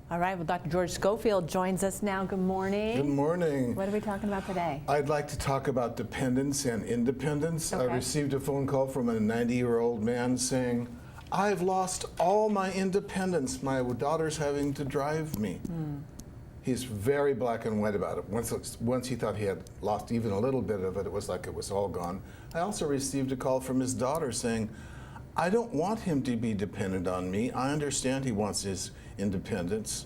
All right, well, Dr. George Schofield joins us now. Good morning. Good morning. What are we talking about today? I'd like to talk about dependence and independence. Okay. I received a phone call from a 90-year-old man saying, I've lost all my independence. My daughter's having to drive me. He's very black and white about it. Once he thought he had lost even a little bit of it, it was like it was all gone. I also received a call from his daughter saying, I don't want him to be dependent on me. I understand he wants his independence,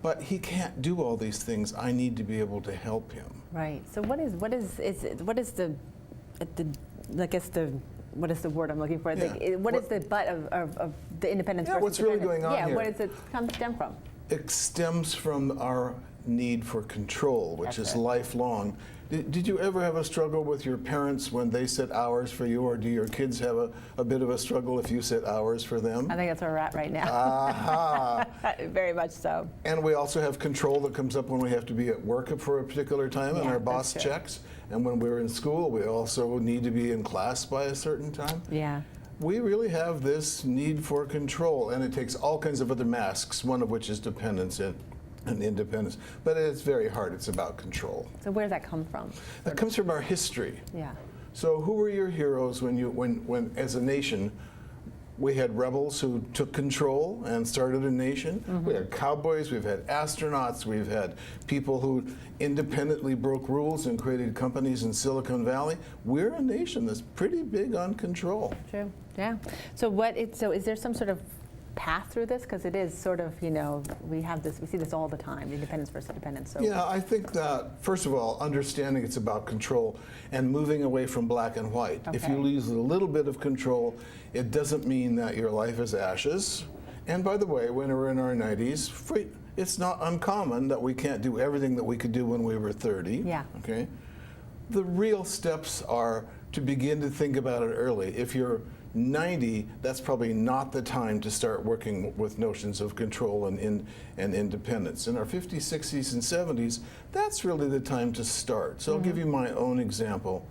but he can't do all these things. I need to be able to help him. Right. So what is the what is the word I'm looking for? Yeah. What is the butt of the independence? Yeah, versus what's really dependence? going on here? Where does it stem from? It stems from our need for control, which That's is it. lifelong. Did you ever have a struggle with your parents when they set hours for you, or do your kids have a bit of a struggle if you set hours for them? I think that's where we're at right now. Aha! Very much so. And we also have control that comes up when we have to be at work for a particular time and Yeah, our boss that's true. checks. And when we're in school, we also need to be in class by a certain time. Yeah. We really have this need for control, and it takes all kinds of other masks, one of which is dependence and independence. But it's very hard. It's about control. So where does that come from? That comes from our history. Yeah. So who were your heroes when as a nation, we had rebels who took control and started a nation? We had cowboys, we've had astronauts, we've had people who independently broke rules and created companies in Silicon Valley. We're a nation that's pretty big on control. True. Yeah. So is there some sort of path through this? Because it is sort of, we see this all the time, independence versus dependence. So Yeah, I think that, first of all, understanding it's about control and moving away from black and white. If Okay. you lose a little bit of control, it doesn't mean that your life is ashes. And by the way, when we're in our 90s, it's not uncommon that we can't do everything that we could do when we were 30. Yeah. Okay? The real steps are to begin to think about it early. If you're 90, that's probably not the time to start working with notions of control and independence. In our 50s, 60s, and 70s, that's really the time to start. So I'll give you my own example.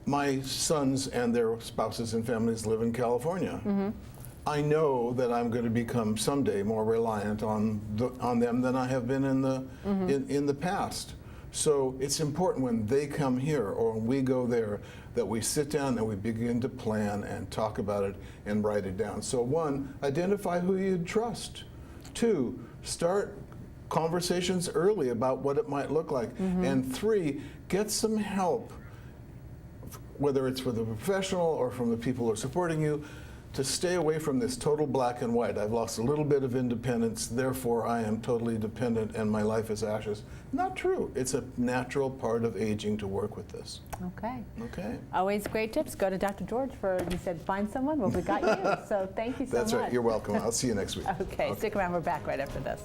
My sons and their spouses and families live in California. I know that I'm going to become someday more reliant on them than I have been in the past. So it's important when they come here or when we go there that we sit down and we begin to plan and talk about it and write it down. So one, identify who you'd trust. Two, start conversations early about what it might look like. And three, get some help, whether it's with a professional or from the people who are supporting you, to stay away from this total black and white. I've lost a little bit of independence, therefore I am totally dependent and my life is ashes. Not true. It's a natural part of aging to work with this. Okay. Okay. Always great tips. Go to Dr. George you said find someone. Well, we got you. So thank you so much. That's right. You're welcome. I'll see you next week. Okay, stick around. We're back right after this.